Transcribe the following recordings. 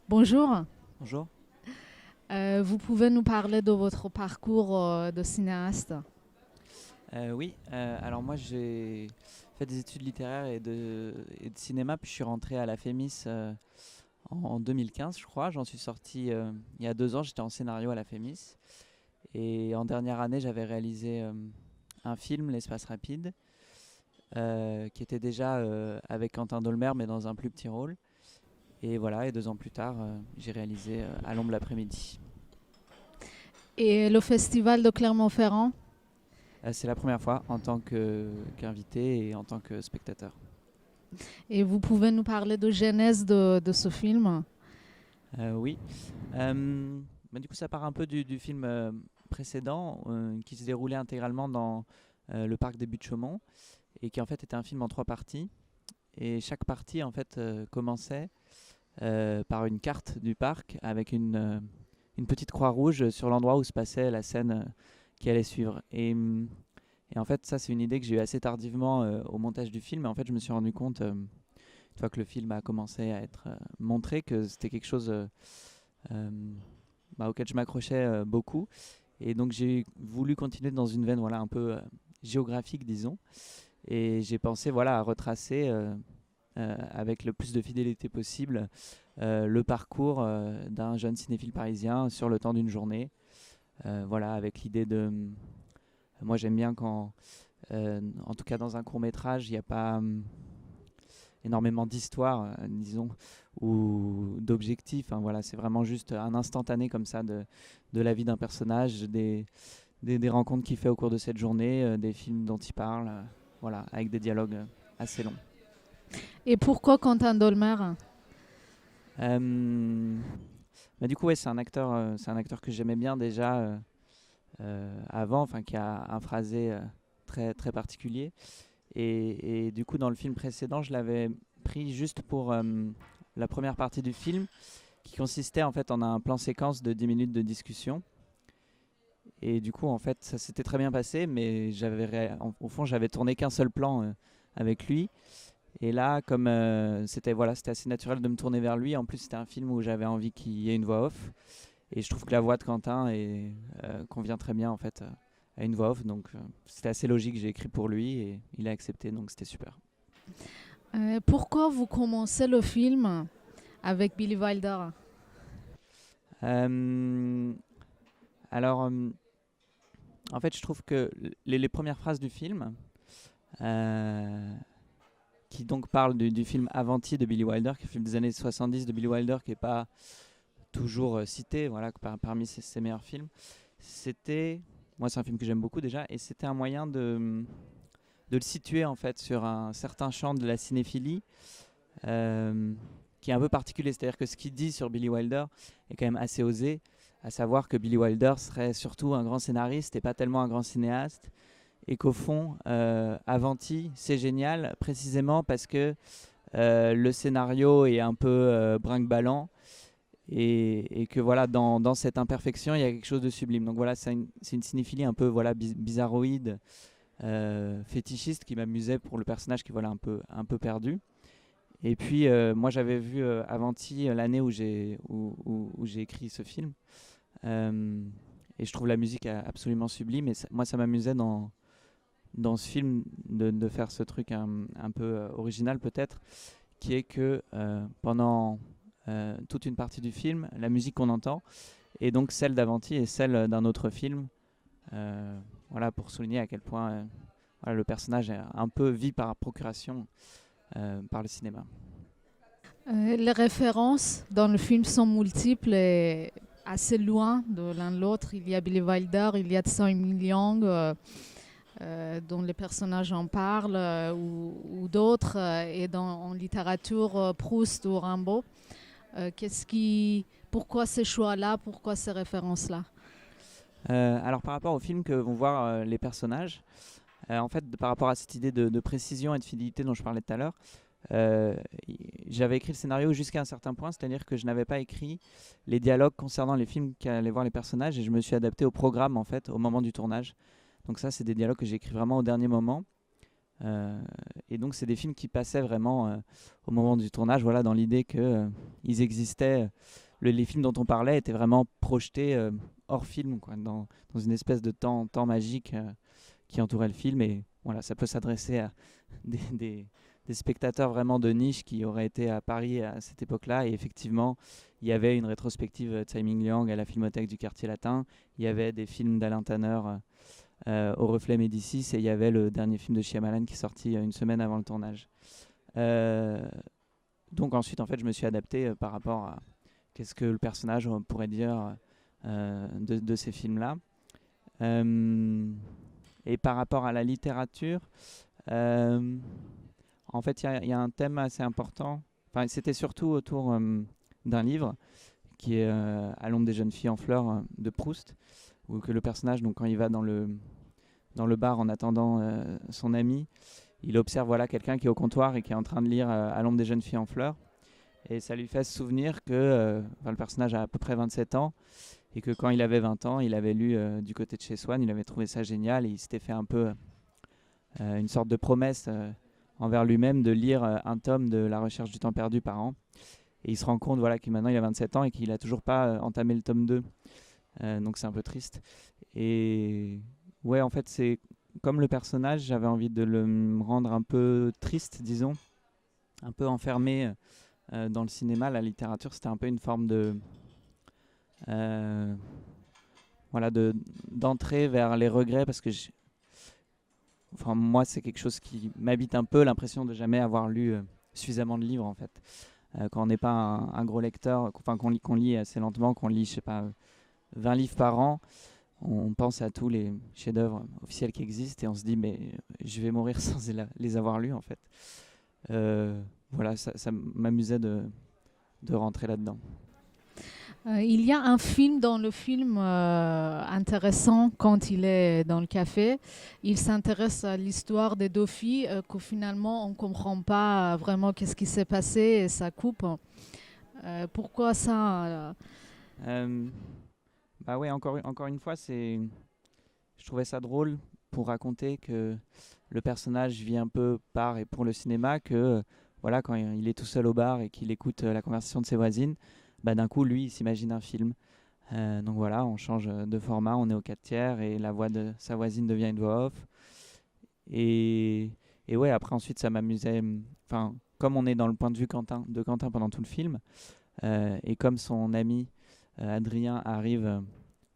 Bonjour. Bonjour. Vous pouvez nous parler de votre parcours de cinéaste? Oui, alors moi j'ai fait des études littéraires et de cinéma, puis je suis rentré à la FEMIS en 2015, je crois. J'en suis sorti il y a 2 ans, j'étais en scénario à la FEMIS. Et en dernière année, j'avais réalisé un film, L'Espace Rapide, qui était déjà avec Quentin Dolmer, mais dans un plus petit rôle. Et voilà, et 2 ans plus tard, j'ai réalisé À l'ombre l'après-midi. Et le festival de Clermont-Ferrand? C'est la première fois en tant qu'invité et en tant que spectateur. Et vous pouvez nous parler de genèse de ce film? Oui. Du coup, ça part un peu du film précédent qui se déroulait intégralement dans le parc des Buttes-Chaumont et qui en fait était un film en 3 parties. Et chaque partie en fait commençait par une carte du parc avec une petite croix rouge sur l'endroit où se passait la scène qui allait suivre. Et en fait, ça, c'est une idée que j'ai eue assez tardivement au montage du film. Et en fait, je me suis rendu compte, une fois que le film a commencé à être montré, que c'était quelque chose euh, auquel je m'accrochais beaucoup. Et donc j'ai voulu continuer dans une veine voilà, un peu géographique, disons. Et j'ai pensé voilà, à retracer avec le plus de fidélité possible le parcours d'un jeune cinéphile parisien sur le temps d'une journée. Voilà, avec l'idée de... Moi j'aime bien quand, en tout cas dans un court métrage, il n'y a pas énormément d'histoire, disons, ou d'objectifs. Hein, voilà, c'est vraiment juste un instantané comme ça de la vie d'un personnage, des rencontres qu'il fait au cours de cette journée, des films dont il parle, voilà, avec des dialogues assez longs. Et pourquoi Quentin Dolmer? Euh, du coup, ouais, c'est un acteur que j'aimais bien déjà avant, enfin qui a un phrasé très très particulier. Et du coup, dans le film précédent, je l'avais pris juste pour la première partie du film, qui consistait en fait en un plan séquence de 10 minutes de discussion. Et du coup, en fait, ça s'était très bien passé, mais au fond, j'avais tourné qu'un seul plan avec lui. Et là, comme c'était voilà, c'était assez naturel de me tourner vers lui. En plus, c'était un film où j'avais envie qu'il y ait une voix off. Et je trouve que la voix de Quentin convient très bien en fait à une voix off. Donc, c'était assez logique. J'ai écrit pour lui et il a accepté. Donc, c'était super. Pourquoi vous commencez le film avec Billy Wilder? Euh, alors, en fait, je trouve que les premières phrases du film, euh, qui donc parlent du film Avanti de Billy Wilder, qui est un film des années 70 de Billy Wilder, qui n'est pas toujours cité voilà, parmi ses meilleurs films, c'était. Moi, c'est un film que j'aime beaucoup déjà, et c'était un moyen de le situer en fait sur un certain champ de la cinéphilie euh, qui est un peu particulier. C'est-à-dire que ce qu'il dit sur Billy Wilder est quand même assez osé, à savoir que Billy Wilder serait surtout un grand scénariste et pas tellement un grand cinéaste, et qu'au fond, Avanti, c'est génial précisément parce que le scénario est un peu brinque-ballant et que voilà, dans cette imperfection, il y a quelque chose de sublime. Donc voilà, c'est une cinéphilie un peu voilà, bizarroïde, fétichiste qui m'amusait pour le personnage qui est voilà, un peu perdu. Et puis, moi, j'avais vu Avanti l'année où j'ai écrit ce film. Euh, et je trouve la musique absolument sublime. Et moi, ça m'amusait dans ce film de faire ce truc un peu original, peut-être, qui est que pendant toute une partie du film, la musique qu'on entend est donc celle d'Avanti et celle d'un autre film. Euh, voilà, pour souligner à quel point voilà, le personnage est un peu vit par procuration par le cinéma. Les références dans le film sont multiples et assez loin de l'un de l'autre. Il y a Billy Wilder, il y a Tsai Ming-liang, dont les personnages en parlent, ou d'autres, et en littérature, Proust ou Rimbaud. Pourquoi ces choix-là, pourquoi ces références-là? Alors par rapport au film que vont voir les personnages, en fait par rapport à cette idée de précision et de fidélité dont je parlais tout à l'heure, euh, j'avais écrit le scénario jusqu'à un certain point, c'est-à-dire que je n'avais pas écrit les dialogues concernant les films qu'allaient voir les personnages et je me suis adapté au programme en fait au moment du tournage. Donc ça c'est des dialogues que j'ai écrits vraiment au dernier moment. Et donc c'est des films qui passaient vraiment au moment du tournage, voilà, dans l'idée qu'ils existaient. Les films dont on parlait étaient vraiment projetés hors film, quoi, dans une espèce de temps magique qui entourait le film. Et voilà, ça peut s'adresser à des, des- des spectateurs vraiment de niche qui auraient été à Paris à cette époque-là. Et effectivement, il y avait une rétrospective de Tsai Ming-liang à la Filmothèque du Quartier Latin. Il y avait des films d'Alain Tanner au Reflet Médicis, et il y avait le dernier film de Shyamalan qui est sorti une semaine avant le tournage. Euh, donc ensuite, en fait, je me suis adapté par rapport à qu'est-ce que le personnage pourrait dire de ces films-là. Et par rapport à la littérature, euh, en fait, il y a un thème assez important. Enfin, c'était surtout autour d'un livre qui est À l'ombre des jeunes filles en fleurs de Proust, où que le personnage, donc, quand il va dans le bar en attendant son ami, il observe voilà, quelqu'un qui est au comptoir et qui est en train de lire À l'ombre des jeunes filles en fleurs. Et ça lui fait se souvenir que le personnage a à peu près 27 ans, et que quand il avait 20 ans, il avait lu Du côté de chez Swann, il avait trouvé ça génial, et il s'était fait un peu une sorte de promesse envers lui-même de lire un tome de La recherche du temps perdu par an. Et il se rend compte voilà, que maintenant il a 27 ans et qu'il n'a toujours pas entamé le tome 2. Donc c'est un peu triste. Et ouais, en fait, c'est comme le personnage, j'avais envie de le rendre un peu triste, disons, un peu enfermé dans le cinéma. La littérature, c'était un peu une forme euh, voilà, d'entrée vers les regrets, parce que enfin, moi, c'est quelque chose qui m'habite un peu, l'impression de jamais avoir lu suffisamment de livres, en fait. Quand on n'est pas un gros lecteur, enfin qu'on lit assez lentement, qu'on lit, je sais pas, 20 livres par an, on pense à tous les chefs-d'œuvre officiels qui existent, et on se dit mais je vais mourir sans les avoir lus, en fait. Voilà, ça m'amusait de rentrer là-dedans. Il y a un film dans le film intéressant quand il est dans le café. Il s'intéresse à l'histoire des deux filles que finalement on ne comprend pas vraiment qu'est-ce qui s'est passé et ça coupe. Pourquoi ça Euh, Bah ouais, encore une fois, je trouvais ça drôle pour raconter que le personnage vit un peu par et pour le cinéma, que voilà, quand il est tout seul au bar et qu'il écoute la conversation de ses voisines, bah d'un coup, lui, il s'imagine un film. Donc voilà, on change de format, on est au 4 tiers et la voix de sa voisine devient une voix off. Et, et ouais, après, ensuite, ça m'amusait. Enfin, comme on est dans le point de vue de Quentin pendant tout le film, et comme son ami Adrien arrive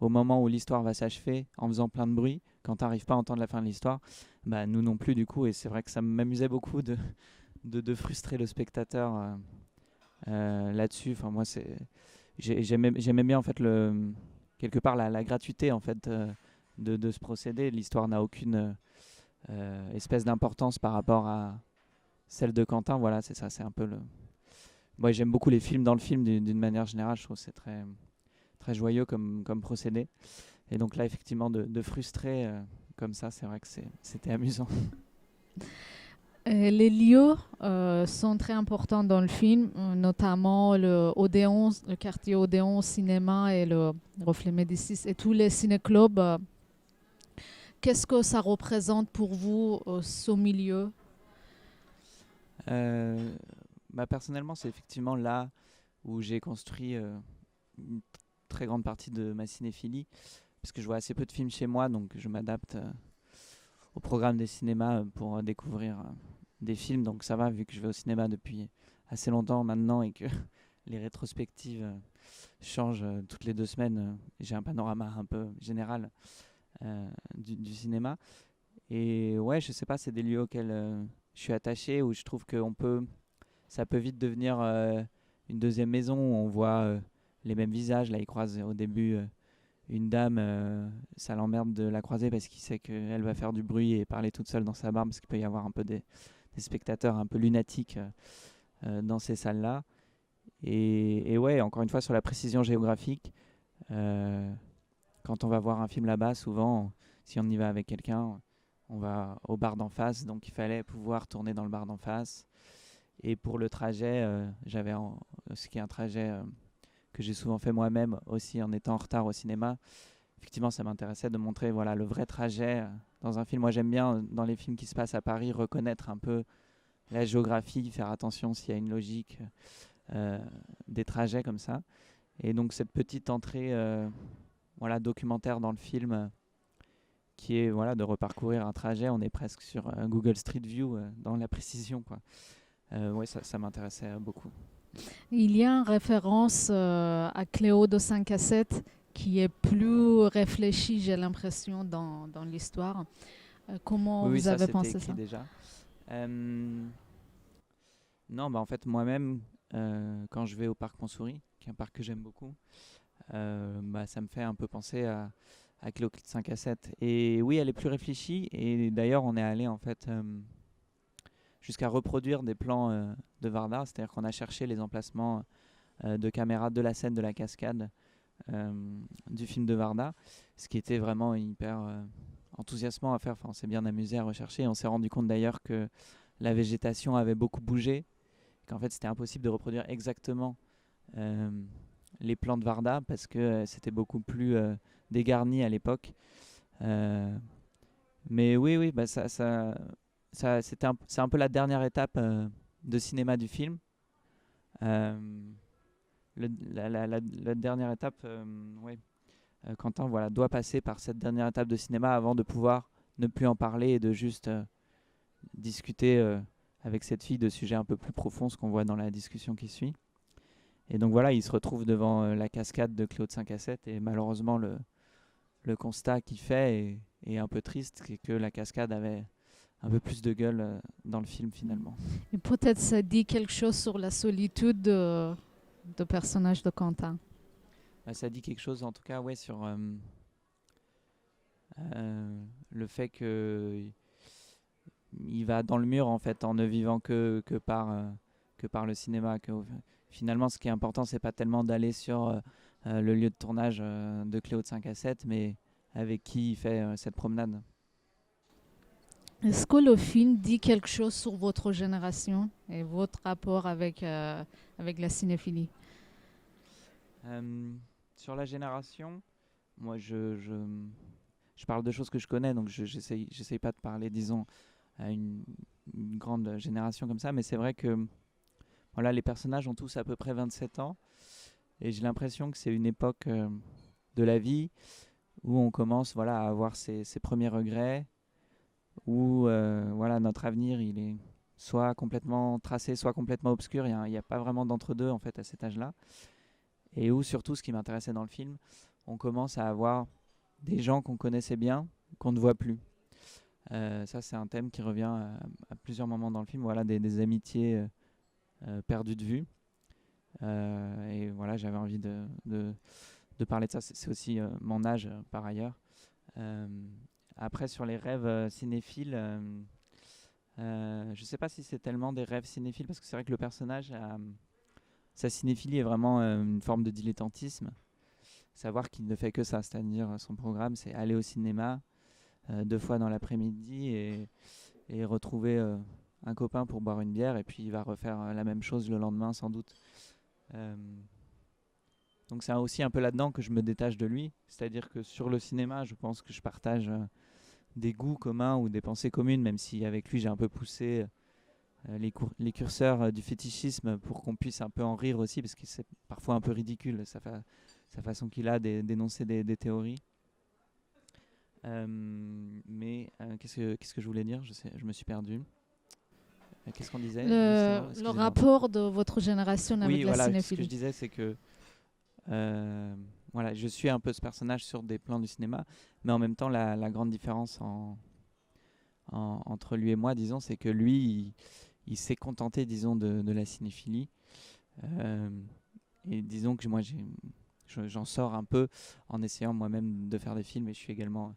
au moment où l'histoire va s'achever en faisant plein de bruit, quand tu n'arrives pas à entendre la fin de l'histoire, bah, nous non plus du coup, et c'est vrai que ça m'amusait beaucoup de frustrer le spectateur là-dessus. Enfin, moi, j'aimais bien en fait quelque part la gratuité en fait de ce procédé. L'histoire n'a aucune espèce d'importance par rapport à celle de Quentin. Voilà, c'est ça, c'est un peu le. Moi, j'aime beaucoup les films dans le film d'une manière générale. Je trouve que c'est très joyeux comme procédé. Et donc là, effectivement, de frustrer comme ça, c'est vrai que c'était amusant. Les lieux sont très importants dans le film, notamment le Odéon, le quartier Odéon Cinéma et le Reflet Médicis et tous les ciné-clubs. Qu'est-ce que ça représente pour vous, ce milieu? Euh, Bah, personnellement, c'est effectivement là où j'ai construit une très grande partie de ma cinéphilie, parce que je vois assez peu de films chez moi, donc je m'adapte au programme des cinémas pour découvrir des films. Donc ça va, vu que je vais au cinéma depuis assez longtemps maintenant et que les rétrospectives changent toutes les 2 semaines, j'ai un panorama un peu général du cinéma. Et ouais, je sais pas, c'est des lieux auxquels je suis attaché, où je trouve que ça peut vite devenir une deuxième maison, où on voit les mêmes visages. Là, il croise au début une dame, ça l'emmerde de la croiser parce qu'il sait qu'elle va faire du bruit et parler toute seule dans sa barbe, parce qu'il peut y avoir un peu des spectateurs un peu lunatiques dans ces salles-là. Et ouais, encore une fois, sur la précision géographique, euh, quand on va voir un film là-bas, souvent, si on y va avec quelqu'un, on va au bar d'en face, donc il fallait pouvoir tourner dans le bar d'en face. Et pour le trajet, ce qui est un trajet que j'ai souvent fait moi-même aussi en étant en retard au cinéma, effectivement, ça m'intéressait de montrer voilà, le vrai trajet dans un film. Moi, j'aime bien, dans les films qui se passent à Paris, reconnaître un peu la géographie, faire attention s'il y a une logique des trajets comme ça. Et donc, cette petite entrée voilà, documentaire dans le film qui est voilà, de reparcourir un trajet. On est presque sur Google Street View dans la précision, quoi. Ouais, ça m'intéressait beaucoup. Il y a une référence à Cléo de 5 à 7 qui est plus réfléchie, j'ai l'impression, dans l'histoire. Comment Oui, vous ça avez c'était pensé écrit ça? déjà. Non, bah en fait moi-même, quand je vais au parc Montsouris, qui est un parc que j'aime beaucoup, bah, ça me fait un peu penser à Cléo de 5 à 7. Et oui, elle est plus réfléchie. Et d'ailleurs, on est allé en fait jusqu'à reproduire des plans de Varda, c'est-à-dire qu'on a cherché les emplacements de caméras de la scène de la cascade euh, du film de Varda, ce qui était vraiment hyper enthousiasmant à faire. Enfin, on s'est bien amusé à rechercher. On s'est rendu compte d'ailleurs que la végétation avait beaucoup bougé, qu'en fait c'était impossible de reproduire exactement euh, les plans de Varda parce que c'était beaucoup plus dégarni à l'époque. Euh, mais oui, oui, bah c'est un peu la dernière étape de cinéma du film. Euh, la dernière étape, ouais, Quentin voilà, doit passer par cette dernière étape de cinéma avant de pouvoir ne plus en parler et de juste discuter avec cette fille de sujets un peu plus profonds, ce qu'on voit dans la discussion qui suit. Et donc voilà, il se retrouve devant la cascade de Cléo de 5 à 7 et malheureusement le constat qu'il fait est un peu triste, c'est que la cascade avait un peu plus de gueule dans le film finalement. Et peut-être ça dit quelque chose sur la solitude de personnage de Quentin. Bah, ça dit quelque chose en tout cas ouais, sur le fait que il va dans le mur en fait en ne vivant que par le cinéma. Finalement, ce qui est important, c'est pas tellement d'aller sur le lieu de tournage de Cléo de 5 à 7, mais avec qui il fait cette promenade. Est-ce que le film dit quelque chose sur votre génération et votre rapport avec la cinéphilie? Euh, sur la génération, moi je parle de choses que je connais, donc j'essaye pas de parler, disons, à une grande génération comme ça, mais c'est vrai que voilà, les personnages ont tous à peu près 27 ans, et j'ai l'impression que c'est une époque de la vie où on commence voilà, à avoir ses premiers regrets, où voilà, notre avenir il est soit complètement tracé, soit complètement obscur, il n'y a pas vraiment d'entre-deux en fait à cet âge-là, et où surtout ce qui m'intéressait dans le film, on commence à avoir des gens qu'on connaissait bien, qu'on ne voit plus. Ça c'est un thème qui revient à plusieurs moments dans le film, voilà, des amitiés perdues de vue. Et voilà, j'avais envie de parler de ça. C'est aussi mon âge par ailleurs. Euh, Après, sur les rêves cinéphiles, je sais pas si c'est tellement des rêves cinéphiles parce que c'est vrai que le personnage, sa cinéphilie est vraiment une forme de dilettantisme. Savoir qu'il ne fait que ça, c'est-à-dire son programme, c'est aller au cinéma 2 fois dans l'après-midi et retrouver un copain pour boire une bière et puis il va refaire la même chose le lendemain sans doute. Euh, Donc c'est aussi un peu là-dedans que je me détache de lui. C'est-à-dire que sur le cinéma, je pense que je partage des goûts communs ou des pensées communes, même si avec lui j'ai un peu poussé les curseurs du fétichisme pour qu'on puisse un peu en rire aussi, parce que c'est parfois un peu ridicule sa façon qu'il a d'énoncer des théories. Mais qu'est-ce que je voulais dire, je me suis perdu. Qu'est-ce qu'on disait justement? Le Excusez-moi. rapport de votre génération avec Oui, la voilà, ce que je cinéphilie. disais, c'est que Euh, voilà, je suis un peu ce personnage sur des plans du cinéma, mais en même temps, la grande différence entre lui et moi, disons, c'est que lui, il s'est contenté, disons, de la cinéphilie. Euh, et disons que moi, j'en sors un peu en essayant moi-même de faire des films, et je suis également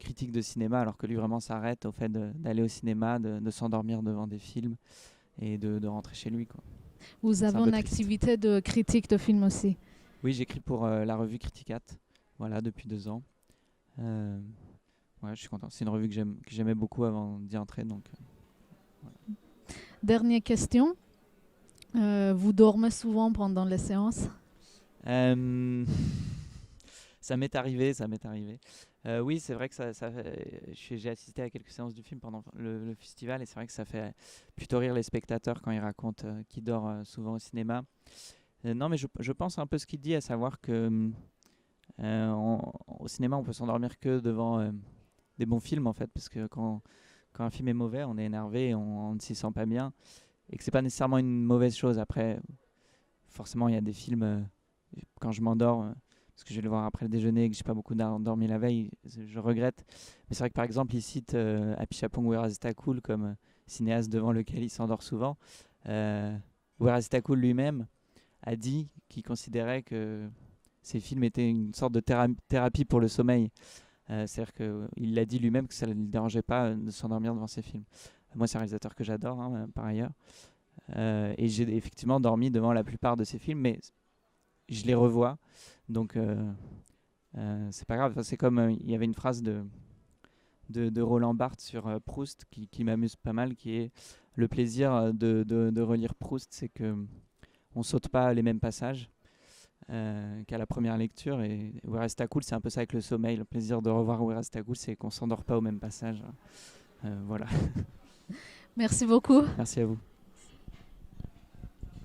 critique de cinéma, alors que lui vraiment s'arrête au fait d'aller au cinéma, de s'endormir devant des films et de rentrer chez lui, quoi. Vous C'est avez un peu une triste. activité de critique de film aussi. Oui, j'écris pour la revue Criticat, voilà, depuis 2 ans. Euh, ouais, je suis content. C'est une revue que j'aimais beaucoup avant d'y entrer, donc. Voilà. Dernière question. Vous dormez souvent pendant les séances? Euh, Ça m'est arrivé, ça m'est arrivé. Oui, c'est vrai que j'ai assisté à quelques séances du film pendant le festival et c'est vrai que ça fait plutôt rire les spectateurs quand ils racontent qu'ils dorment souvent au cinéma. Non, mais je pense un peu ce qu'il dit, à savoir que au cinéma, on peut s'endormir que devant des bons films en fait, parce que quand un film est mauvais, on est énervé, on ne s'y sent pas bien, et que c'est pas nécessairement une mauvaise chose. Après, forcément, il y a des films quand je m'endors. Parce que je vais le voir après le déjeuner et que j'ai pas beaucoup dormi la veille, je regrette. Mais c'est vrai que par exemple, il cite Apichatpong Weerasethakul comme cinéaste devant lequel il s'endort souvent. Weerasethakul lui-même a dit qu'il considérait que ces films étaient une sorte de thérapie pour le sommeil. C'est-à-dire qu'il l'a dit lui-même que ça ne le dérangeait pas de s'endormir devant ces films. Moi, c'est un réalisateur que j'adore, hein, par ailleurs. Et j'ai effectivement dormi devant la plupart de ces films, mais je les revois. Donc, c'est pas grave. Enfin, c'est comme il y avait une phrase de Roland Barthes sur Proust qui m'amuse pas mal, qui est le plaisir de relire Proust, c'est que on saute pas les mêmes passages qu'à la première lecture. Et Weerasethakul, c'est un peu ça avec le sommeil. Le plaisir de revoir Weerasethakul, c'est qu'on s'endort pas au même passage. Voilà. Merci beaucoup. Merci à vous.